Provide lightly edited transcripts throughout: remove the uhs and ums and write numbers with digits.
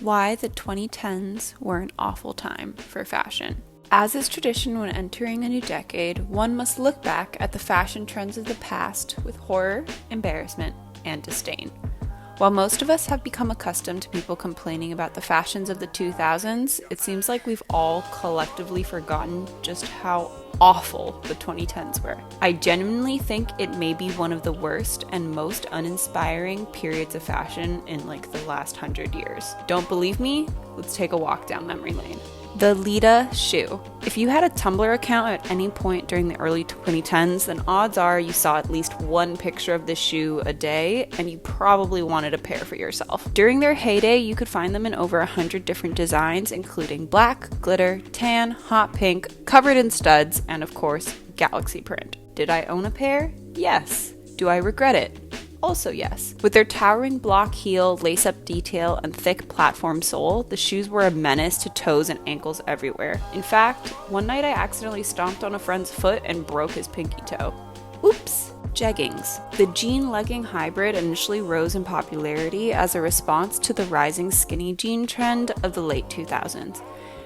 Why the 2010s were an awful time for fashion. As is tradition when entering a new decade, one must look back at the fashion trends of the past with horror, embarrassment, and disdain. While most of us have become accustomed to people complaining about the fashions of the 2000s, it seems like we've all collectively forgotten just how awful the 2010s were. I genuinely think it may be one of the worst and most uninspiring periods of fashion in like the last 100 years. Don't believe me? Let's take a walk down memory lane. The Lita Shoe. If you had a Tumblr account at any point during the early 2010s, then odds are you saw at least one picture of the shoe a day, and you probably wanted a pair for yourself. During their heyday, you could find them in over 100 different designs, including black, glitter, tan, hot pink, covered in studs, and of course, galaxy print. Did I own a pair? Yes. Do I regret it? Also yes. With their towering block heel, lace-up detail, and thick platform sole, the shoes were a menace to toes and ankles everywhere. In fact, one night I accidentally stomped on a friend's foot and broke his pinky toe. Oops! Jeggings. The jean legging hybrid initially rose in popularity as a response to the rising skinny jean trend of the late 2000s.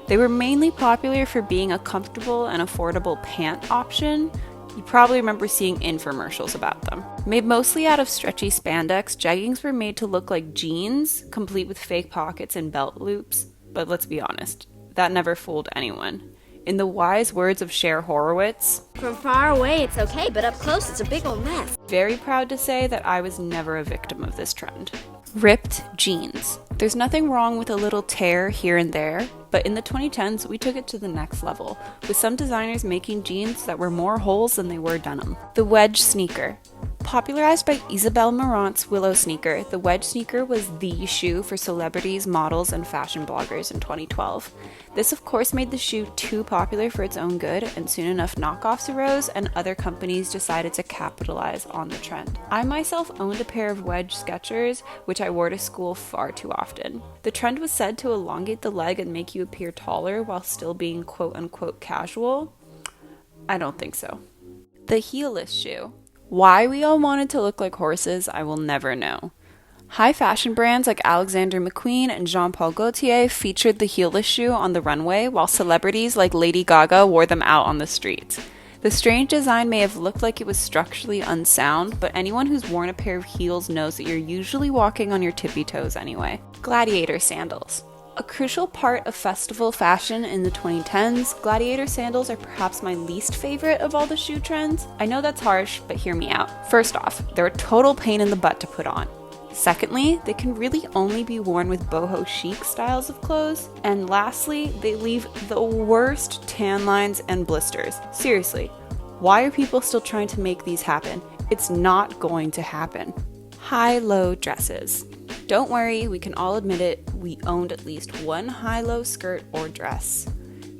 They were mainly popular for being a comfortable and affordable pant option. You probably remember seeing infomercials about them. Made mostly out of stretchy spandex, jeggings were made to look like jeans, complete with fake pockets and belt loops. But let's be honest, that never fooled anyone. In the wise words of Cher Horowitz, "From far away it's okay, but up close it's a big old mess." Very proud to say that I was never a victim of this trend. Ripped jeans. There's nothing wrong with a little tear here and there, but in the 2010s, we took it to the next level, with some designers making jeans that were more holes than they were denim. The Wedge Sneaker. Popularized by Isabelle Marant's Willow sneaker, the Wedge sneaker was the shoe for celebrities, models, and fashion bloggers in 2012. This of course made the shoe too popular for its own good, and soon enough knockoffs arose and other companies decided to capitalize on the trend. I myself owned a pair of Wedge Skechers, which I wore to school far too often. The trend was said to elongate the leg and make you appear taller while still being quote-unquote casual. I don't think so. The heelless shoe. Why we all wanted to look like horses, I will never know. High fashion brands like Alexander McQueen and Jean-Paul Gaultier featured the heelless shoe on the runway, while celebrities like Lady Gaga wore them out on the streets. The strange design may have looked like it was structurally unsound, but anyone who's worn a pair of heels knows that you're usually walking on your tippy toes anyway. Gladiator Sandals. A crucial part of festival fashion in the 2010s, Gladiator sandals are perhaps my least favorite of all the shoe trends. I know that's harsh, but hear me out. First off, they're a total pain in the butt to put on. Secondly, they can really only be worn with boho chic styles of clothes. And lastly, they leave the worst tan lines and blisters. Seriously, why are people still trying to make these happen? It's not going to happen. HighLow Dresses. Don't worry, we can all admit it, we owned at least one high-low skirt or dress.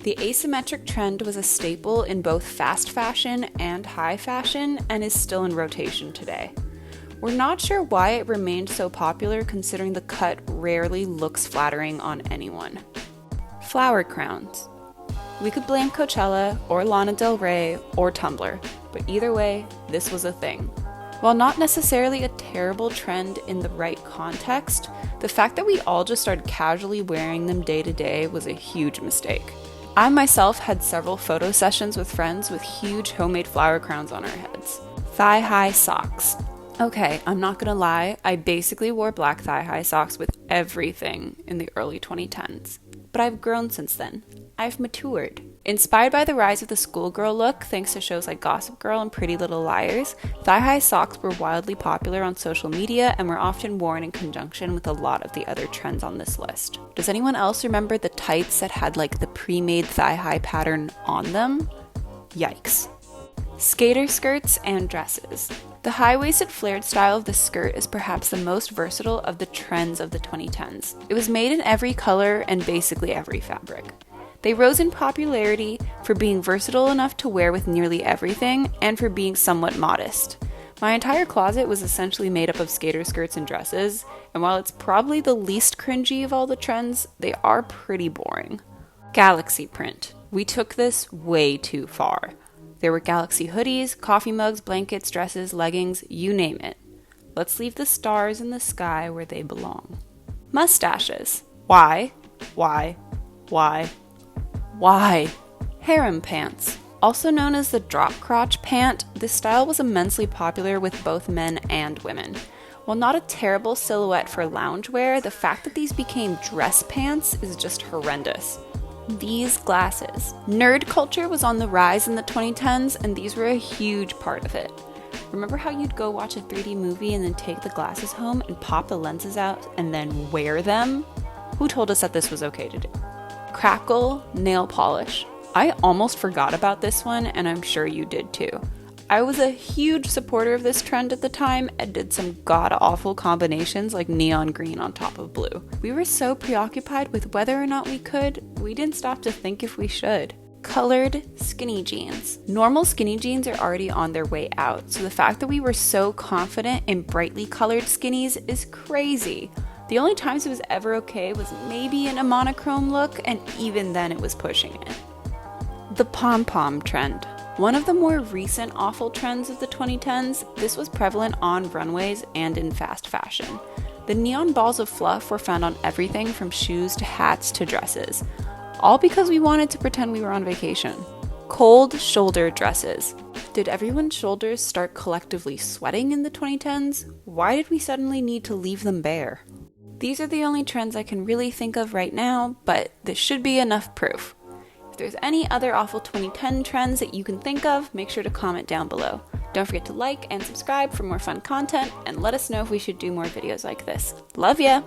The asymmetric trend was a staple in both fast fashion and high fashion and is still in rotation today. We're not sure why it remained so popular considering the cut rarely looks flattering on anyone. Flower crowns. We could blame Coachella or Lana Del Rey or Tumblr, but either way, this was a thing. While not necessarily a terrible trend in the right context, the fact that we all just started casually wearing them day to day was a huge mistake. I myself had several photo sessions with friends with huge homemade flower crowns on our heads. Thigh-high socks. Okay, I'm not gonna lie, I basically wore black thigh-high socks with everything in the early 2010s. But I've grown since then. I've matured. Inspired by the rise of the schoolgirl look, thanks to shows like Gossip Girl and Pretty Little Liars, thigh-high socks were wildly popular on social media and were often worn in conjunction with a lot of the other trends on this list. Does anyone else remember the tights that had like the pre-made thigh-high pattern on them? Yikes. Skater skirts and dresses. The high-waisted flared style of the skirt is perhaps the most versatile of the trends of the 2010s. It was made in every color and basically every fabric. They rose in popularity for being versatile enough to wear with nearly everything and for being somewhat modest. My entire closet was essentially made up of skater skirts and dresses, and while it's probably the least cringy of all the trends, they are pretty boring. Galaxy print. We took this way too far. There were galaxy hoodies, coffee mugs, blankets, dresses, leggings, you name it. Let's leave the stars in the sky where they belong. Mustaches. Why? Why? Why? Why? Harem pants. Also known as the drop crotch pant, this style was immensely popular with both men and women. While not a terrible silhouette for loungewear, the fact that these became dress pants is just horrendous. These glasses. Nerd culture was on the rise in the 2010s, and these were a huge part of it. Remember how you'd go watch a 3D movie and then take the glasses home and pop the lenses out and then wear them? Who told us that this was okay to do? Crackle nail polish. I almost forgot about this one, and I'm sure you did too. I was a huge supporter of this trend at the time and did some god-awful combinations like neon green on top of blue. We were so preoccupied with whether or not we could, we didn't stop to think if we should. Colored skinny jeans. Normal skinny jeans are already on their way out, so the fact that we were so confident in brightly colored skinnies is crazy. The only times it was ever okay was maybe in a monochrome look, and even then it was pushing it. The pom-pom trend. One of the more recent awful trends of the 2010s, this was prevalent on runways and in fast fashion. The neon balls of fluff were found on everything from shoes to hats to dresses, all because we wanted to pretend we were on vacation. Cold shoulder dresses. Did everyone's shoulders start collectively sweating in the 2010s? Why did we suddenly need to leave them bare? These are the only trends I can really think of right now, but this should be enough proof. If there's any other awful 2010 trends that you can think of, make sure to comment down below. Don't forget to like and subscribe for more fun content, and let us know if we should do more videos like this. Love ya!